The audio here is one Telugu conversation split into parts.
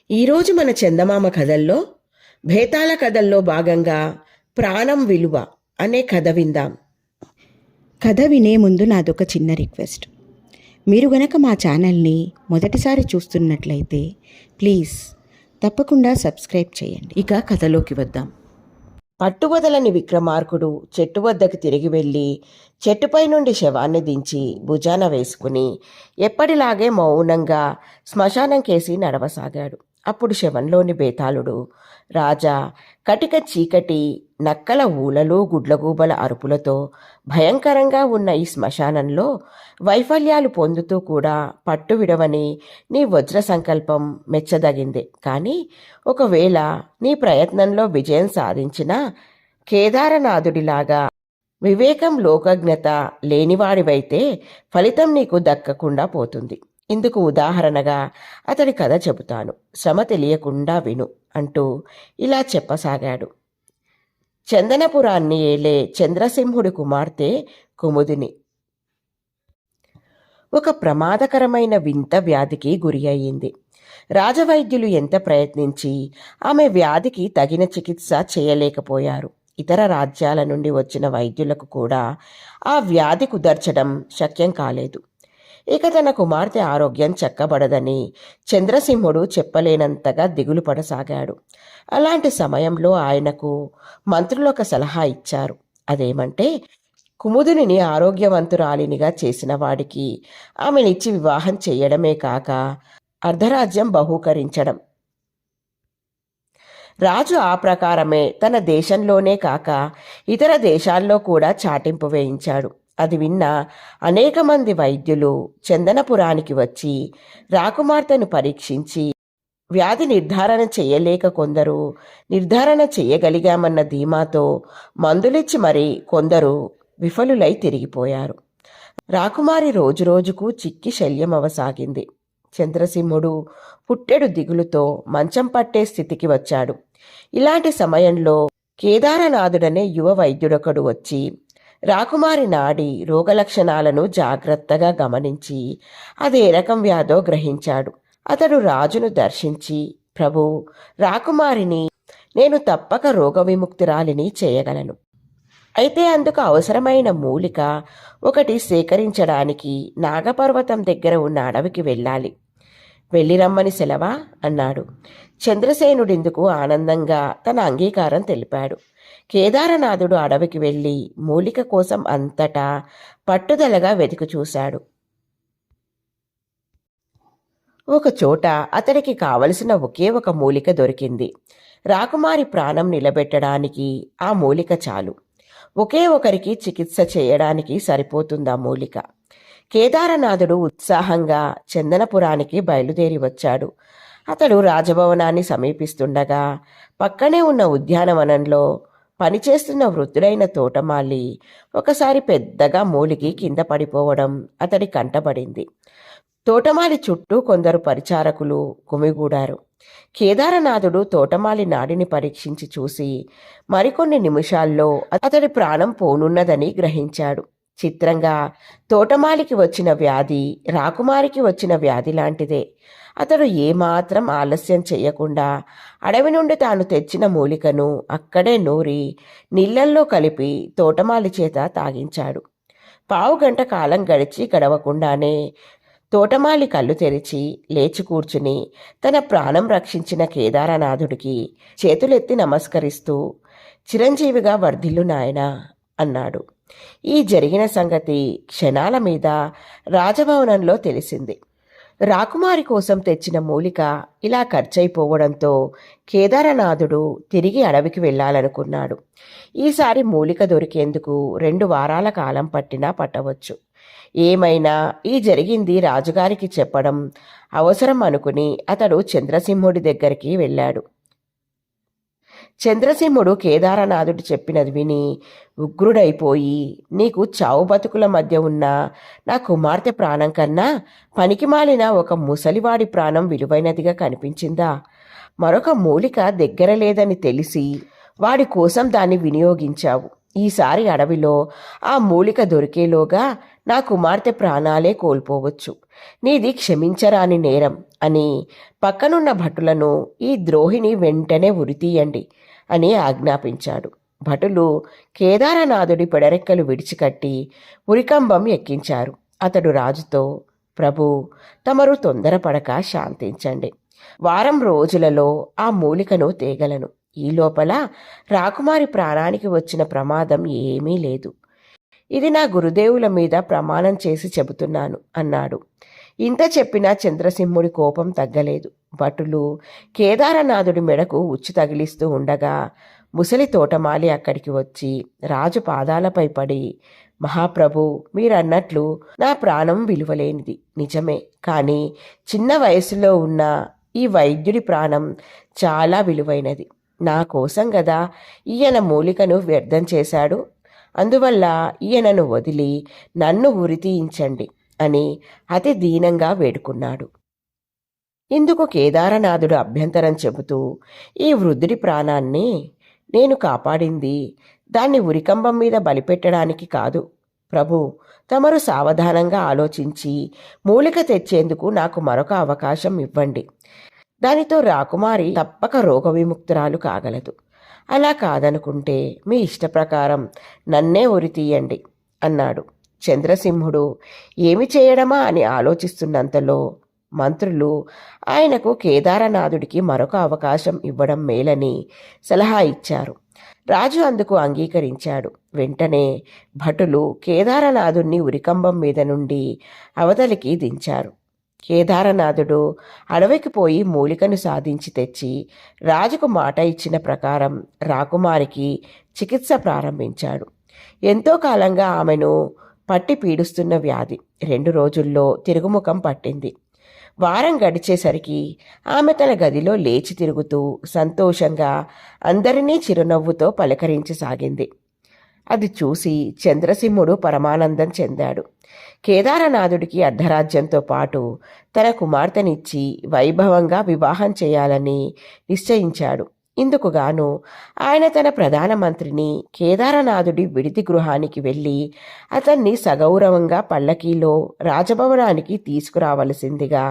ఈరోజు మన చందమామ కథల్లో భేతాళ కథల్లో భాగంగా ప్రాణం విలువ అనే కథ విందాం. కథ వినే ముందు నాదొక చిన్న రిక్వెస్ట్. మీరు గనక మా ఛానల్ని మొదటిసారి చూస్తున్నట్లయితే ప్లీజ్ తప్పకుండా సబ్స్క్రైబ్ చేయండి. ఇక కథలోకి వద్దాం. పట్టువదలని విక్రమార్కుడు చెట్టు వద్దకు తిరిగి వెళ్ళి చెట్టుపై నుండి శవాన్ని దించి భుజాన వేసుకుని ఎప్పటిలాగే మౌనంగా శ్మశానం కేసి నడవసాగాడు. అప్పుడు శవంలోని బేతాళుడు, రాజా, కటిక చీకటి, నక్కల ఊలలు గుడ్లగూబల అరుపులతో భయంకరంగా ఉన్న ఈ శ్మశానంలో వైఫల్యాలు పొందుతూ కూడా పట్టు విడవని నీ వజ్ర సంకల్పం మెచ్చదగిందే. కానీ ఒకవేళ నీ ప్రయత్నంలో విజయం సాధించినా కేదారనాథుడిలాగా వివేకం లోకజ్ఞత లేనివాడివైతే ఫలితం నీకు దక్కకుండా పోతుంది. ఇందుకు ఉదాహరణగా అతడి కథ చెబుతాను, శ్రమ తెలియకుండా విను అంటూ ఇలా చెప్పసాగాడు. చందనపురాన్ని ఏలే చంద్రసింహుడి కుమార్తె కుముదిని ఒక ప్రమాదకరమైన వింత వ్యాధికి గురి అయ్యింది. రాజవైద్యులు ఎంత ప్రయత్నించి ఆమె వ్యాధికి తగిన చికిత్స చేయలేకపోయారు. ఇతర రాజ్యాల నుండి వచ్చిన వైద్యులకు కూడా ఆ వ్యాధి కుదర్చడం శక్యం కాలేదు. ఇక తన కుమార్తె ఆరోగ్యం చక్కబడదని చంద్రసింహుడు చెప్పలేనంతగా దిగులు పడసాగాడు. అలాంటి సమయంలో ఆయనకు మంత్రులు ఒక సలహా ఇచ్చారు. అదేమంటే, కుముదిని ఆరోగ్యవంతురాలినిగా చేసిన వాడికి ఆమెనిచ్చి వివాహం చేయడమే కాక అర్ధరాజ్యం బహూకరించడం. రాజు ఆ ప్రకారమే తన దేశంలోనే కాక ఇతర దేశాల్లో కూడా చాటింపు వేయించాడు. అది విన్న అనేక మంది వైద్యులు చందనపురానికి వచ్చి రాకుమార్తెను పరీక్షించి వ్యాధి నిర్ధారణ చేయలేక కొందరు నిర్ధారణ చేయగలిగామన్న ధీమాతో మందులిచ్చి మరి కొందరు విఫలులై తిరిగిపోయారు. రాకుమారి రోజురోజుకు చిక్కి శల్యమవసాగింది. చంద్రసింహుడు పుట్టెడు దిగులుతో మంచం పట్టే స్థితికి వచ్చాడు. ఇలాంటి సమయంలో కేదారనాథుడనే యువ వైద్యుడొకడు వచ్చి రాకుమారి నాడి రోగలక్షణాలను జాగ్రత్తగా గమనించి అదే రకం వ్యాధో గ్రహించాడు. అతడు రాజును దర్శించి, ప్రభు, రాకుమారిని నేను తప్పక రోగ విముక్తురాలిని చేయగలను. అయితే అందుకు అవసరమైన మూలిక ఒకటి సేకరించడానికి నాగపర్వతం దగ్గర ఉన్న అడవికి వెళ్ళాలి. వెళ్ళిరమ్మని సెలవా అన్నాడు. చంద్రసేనుడిందుకు ఆనందంగా తన అంగీకారం తెలిపాడు. కేదారనాథుడు అడవికి వెళ్ళి మూలిక కోసం అంతటా పట్టుదలగా వెతికి చూశాడు. ఒకచోట అతడికి కావలసిన ఒకే ఒక మూలిక దొరికింది. రాకుమారి ప్రాణం నిలబెట్టడానికి ఆ మూలిక చాలు. ఒకే ఒకరికి చికిత్స చేయడానికి సరిపోతుంది ఆ మూలిక. కేదారనాథుడు ఉత్సాహంగా చందనపురానికి బయలుదేరి వచ్చాడు. అతడు రాజభవనాన్ని సమీపిస్తుండగా పక్కనే ఉన్న ఉద్యానవనంలో పనిచేస్తున్న వృద్ధుడైన తోటమాలి ఒకసారి పెద్దగా మూలిగి కింద పడిపోవడం అతడి కంటపడింది. తోటమాలి చుట్టూ కొందరు పరిచారకులు గుమిగూడారు. కేదారనాథుడు తోటమాలి నాడిని పరీక్షించి చూసి మరికొన్ని నిమిషాల్లో అతడి ప్రాణం పోనున్నదని గ్రహించాడు. చిత్రంగా తోటమాలికి వచ్చిన వ్యాధి రాకుమారికి వచ్చిన వ్యాధి లాంటిదే. అతడు ఏమాత్రం ఆలస్యం చెయ్యకుండా అడవి నుండి తాను తెచ్చిన మూలికను అక్కడే నూరి నీళ్లల్లో కలిపి తోటమాలి చేత తాగించాడు. పావుగంట కాలం గడవకుండానే తోటమాలి కళ్ళు తెరిచి లేచి కూర్చుని తన ప్రాణం రక్షించిన కేదారనాథుడికి చేతులెత్తి నమస్కరిస్తూ, చిరంజీవిగా వర్ధిల్లు నాయనా అన్నాడు. ఈ జరిగిన సంగతి క్షణాల మీద రాజభవనంలో తెలిసింది. రాకుమారి కోసం తెచ్చిన మూలిక ఇలా ఖర్చయిపోవడంతో కేదారనాథుడు తిరిగి అడవికి వెళ్ళాలనుకున్నాడు. ఈసారి మూలిక దొరికేందుకు 2 వారాల కాలం పట్టినా పట్టవచ్చు. ఏమైనా ఈ జరిగింది రాజుగారికి చెప్పడం అవసరం అనుకుని అతడు చంద్రసింహుడి దగ్గరికి వెళ్ళాడు. చంద్రసింహుడు కేదారనాథుడు చెప్పినది విని ఉగ్రుడైపోయి, నీకు చావు బతుకుల మధ్య ఉన్న నా కుమార్తె ప్రాణం కన్నా పనికిమాలిన ఒక ముసలివాడి ప్రాణం విలువైనదిగా కనిపించిందా? మరొక మూలిక దగ్గర లేదని తెలిసి వాడి కోసం దాన్ని వినియోగించావు. ఈసారి అడవిలో ఆ మూలిక దొరికేలోగా నా కుమార్తె ప్రాణాలే కోల్పోవచ్చు. నీది క్షమించరాని నేరం అని పక్కనున్న భటులను ఈ ద్రోహిని వెంటనే ఉరితీయండి అని ఆజ్ఞాపించాడు. భటులు కేదారనాథుడి పెడరెక్కలు విడిచికట్టి ఉరికంబం ఎక్కించారు. అతడు రాజుతో, ప్రభు, తమరు తొందరపడక శాంతించండి. వారం రోజులలో ఆ మూలికను తేగలను. ఈ లోపల రాకుమారి ప్రాణానికి వచ్చిన ప్రమాదం ఏమీ లేదు. ఇది నా గురుదేవుల మీద ప్రమాణం చేసి చెబుతున్నాను అన్నాడు. ఇంత చెప్పినా చంద్రసింహుడి కోపం తగ్గలేదు. భటులు కేదారనాథుడి మెడకు ఉచ్చు తగిలిస్తూ ఉండగా ముసలి తోటమాలి అక్కడికి వచ్చి రాజు పాదాలపై పడి, మహాప్రభు, మీరన్నట్లు నా ప్రాణం విలువలేనిది నిజమే, కానీ చిన్న వయసులో ఉన్న ఈ వైద్యుడి ప్రాణం చాలా విలువైనది. నా కోసం గదా ఈయన మూలికను వ్యర్థం చేశాడు. అందువల్ల ఈయనను వదిలి నన్ను ఉరితీయించండి అని అతి దీనంగా వేడుకున్నాడు. ఇందుకు కేదారనాథుడు అభ్యంతరం చెబుతూ, ఈ వృద్ధుడి ప్రాణాన్ని నేను కాపాడింది దాన్ని ఉరికంబం మీద బలిపెట్టడానికి కాదు. ప్రభు, తమరు సావధానంగా ఆలోచించి మూలిక తెచ్చేందుకు నాకు మరొక అవకాశం ఇవ్వండి. దానితో రాకుమారి తప్పక రోగ విముక్తురాలు కాగలదు. అలా కాదనుకుంటే మీ ఇష్టప్రకారం నన్నే ఉరితీయండి అన్నాడు. చంద్రసింహుడు ఏమి చేయడమా అని ఆలోచిస్తున్నంతలో మంత్రులు ఆయనకు కేదారనాథుడికి మరొక అవకాశం ఇవ్వడం మేలని సలహా ఇచ్చారు. రాజు అందుకు అంగీకరించాడు. వెంటనే భటులు కేదారనాథుణ్ణి ఉరికంబం మీద నుండి అవతలికి దించారు. కేదారనాథుడు అడవికి పోయి మూలికను సాధించి తెచ్చి రాజుకు మాట ఇచ్చిన ప్రకారం రాకుమారికి చికిత్స ప్రారంభించాడు. ఎంతో కాలంగా ఆమెను పట్టి పీడిస్తున్న వ్యాధి 2 రోజుల్లో తిరుగుముఖం పట్టింది. వారం గడిచేసరికి ఆమె తన గదిలో లేచి తిరుగుతూ సంతోషంగా అందరినీ చిరునవ్వుతో పలకరించసాగింది. అది చూసి చంద్రసింహుడు పరమానందం చెందాడు. కేదారనాథుడికి అర్ధరాజ్యంతో పాటు తన కుమార్తెనిచ్చి వైభవంగా వివాహం చేయాలని నిశ్చయించాడు. ఇందుకుగాను ఆయన తన ప్రధానమంత్రిని కేదారనాథుడి విడిది గృహానికి వెళ్ళి అతన్ని సగౌరవంగా పల్లకీలో రాజభవనానికి తీసుకురావలసిందిగా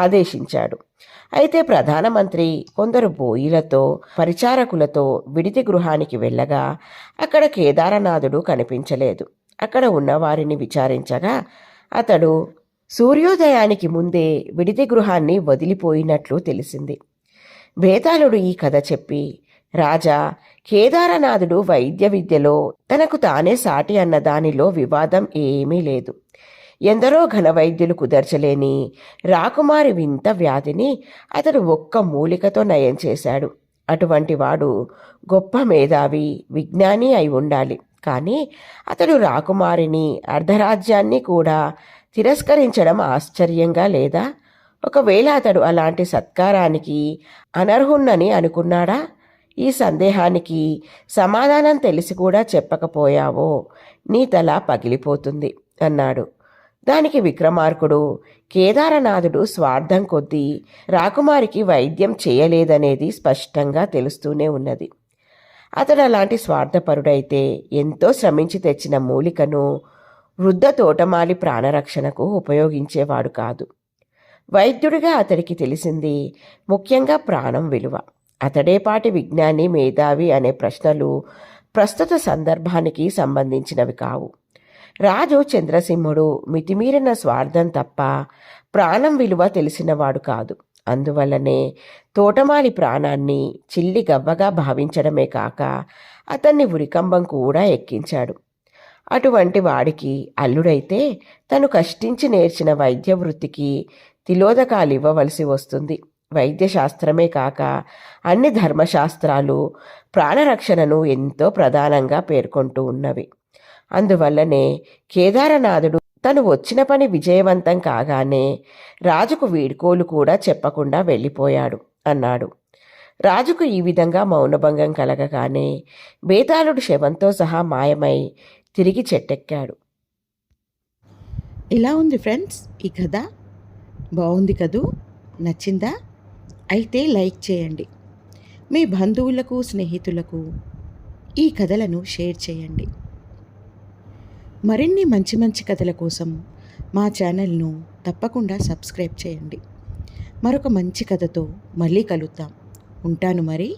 ఆదేశించాడు. అయితే ప్రధానమంత్రి కొందరు బోయిలతో పరిచారకులతో విడిది గృహానికి వెళ్ళగా అక్కడ కేదారనాథుడు కనిపించలేదు. అక్కడ ఉన్నవారిని విచారించగా అతడు సూర్యోదయానికి ముందే విడిది గృహాన్ని వదిలిపోయినట్లు తెలిసింది. బేతాళుడు ఈ కథ చెప్పి, రాజా, కేదారనాథుడు వైద్య విద్యలో తనకు తానే సాటి అన్న దానిలో వివాదం ఏమీ లేదు. ఎందరో ఘనవైద్యులు కుదర్చలేని రాకుమారి వింత వ్యాధిని అతడు ఒక్క మూలికతో నయం చేశాడు. అటువంటి వాడు గొప్ప మేధావి, విజ్ఞాని అయి ఉండాలి. కానీ అతడు రాకుమారిని, అర్ధరాజ్యాన్ని కూడా తిరస్కరించడం ఆశ్చర్యంగా లేదా? ఒకవేళ అతడు అలాంటి సత్కారానికి అనర్హున్నని అనుకున్నాడా? ఈ సందేహానికి సమాధానం తెలిసి కూడా చెప్పకపోయావో నీ తల పగిలిపోతుంది అన్నాడు. దానికి విక్రమార్కుడు, కేదారనాథుడు స్వార్థం కొద్దీ రాకుమారికి వైద్యం చేయలేదనేది స్పష్టంగా తెలుస్తూనే ఉన్నది. అతడు అలాంటి స్వార్థపరుడైతే ఎంతో శ్రమించి తెచ్చిన మూలికను వృద్ధ తోటమాలి ప్రాణరక్షణకు ఉపయోగించేవాడు కాదు. వైద్యుడిగా అతడికి తెలిసింది ముఖ్యంగా ప్రాణం విలువ. అతడేపాటి విజ్ఞాని, మేధావి అనే ప్రశ్నలు ప్రస్తుత సందర్భానికి సంబంధించినవి కావు. రాజు చంద్రసింహుడు మితిమీరిన స్వార్థం తప్ప ప్రాణం విలువ తెలిసినవాడు కాదు. అందువల్లనే తోటమాలి ప్రాణాన్ని చిల్లి గవ్వగా భావించడమే కాక అతన్ని ఉరికంబం కూడా ఎక్కించాడు. అటువంటి వాడికి అల్లుడైతే తను కష్టించి నేర్చిన వైద్య వృత్తికి తిలోదకాలు ఇవ్వవలసి వస్తుంది. వైద్యశాస్త్రమే కాక అన్ని ధర్మశాస్త్రాలు ప్రాణరక్షణను ఎంతో ప్రధానంగా పేర్కొంటూ ఉన్నవి. అందువల్లనే కేదారనాథుడు తను వచ్చిన పని విజయవంతం కాగానే రాజుకు వీడ్కోలు కూడా చెప్పకుండా వెళ్ళిపోయాడు అన్నాడు. రాజుకు ఈ విధంగా మౌనభంగం కలగగానే బేతాళుడు శవంతో సహా మాయమై తిరిగి చెట్టెక్కాడు. ఇలా ఉంది ఫ్రెండ్స్ ఈ కథ. బాగుంది కదూ? నచ్చిందా? అయితే లైక్ చేయండి. మీ బంధువులకు, స్నేహితులకు ఈ కథలను షేర్ చేయండి. మరిన్ని మంచి మంచి కథల కోసం మా ఛానల్ను తప్పకుండా సబ్స్క్రైబ్ చేయండి. మరొక మంచి కథతో మళ్ళీ కలుద్దాం. ఉంటాను మరి.